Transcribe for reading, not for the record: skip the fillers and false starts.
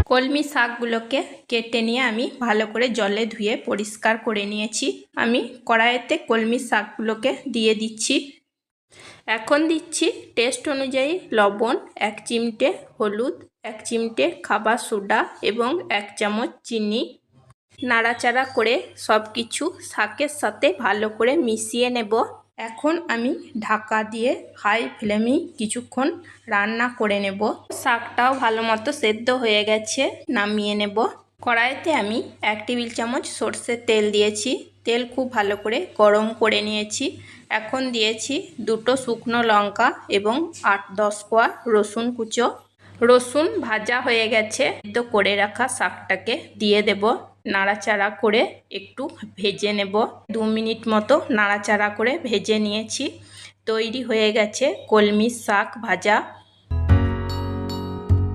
কলমি শাকগুলোকে কেটে নিয়ে আমি ভালো করে জলে ধুয়ে পরিষ্কার করে নিয়েছি। আমি কড়াইতে কলমি শাকগুলোকে দিয়ে দিচ্ছি। এখন দিচ্ছি টেস্ট অনুযায়ী লবণ, 1 চিমটে হলুদ, 1 চিমটে খাবার সোডা এবং 1 চামচ চিনি। নাড়াচাড়া করে সব কিছু শাকের সাথে ভালো করে মিশিয়ে নেব। এখন আমি ঢাকা দিয়ে হাই ফ্লেমে কিছুক্ষণ রান্না করে নেব। শাকটাও ভালো মতো সেদ্ধ হয়ে গেছে, নামিয়ে নেব। কড়াইতে আমি 1 টেবিল চামচ সর্ষের তেল দিয়েছি। তেল খুব ভালো করে গরম করে নিয়েছি। এখন দিয়েছি 2টো শুকনো লঙ্কা এবং 8-10 কোয়া রসুন কুচো। রসুন ভাজা হয়ে গেছে, সেদ্ধ করে রাখা শাকটাকে দিয়ে দেব। নাড়াচাড়া করে একটু ভেজে নেব। 2 মিনিট মতো নাড়াচাড়া করে ভেজে নিয়েছি। তৈরি হয়ে গেছে কলমি শাক ভাজা।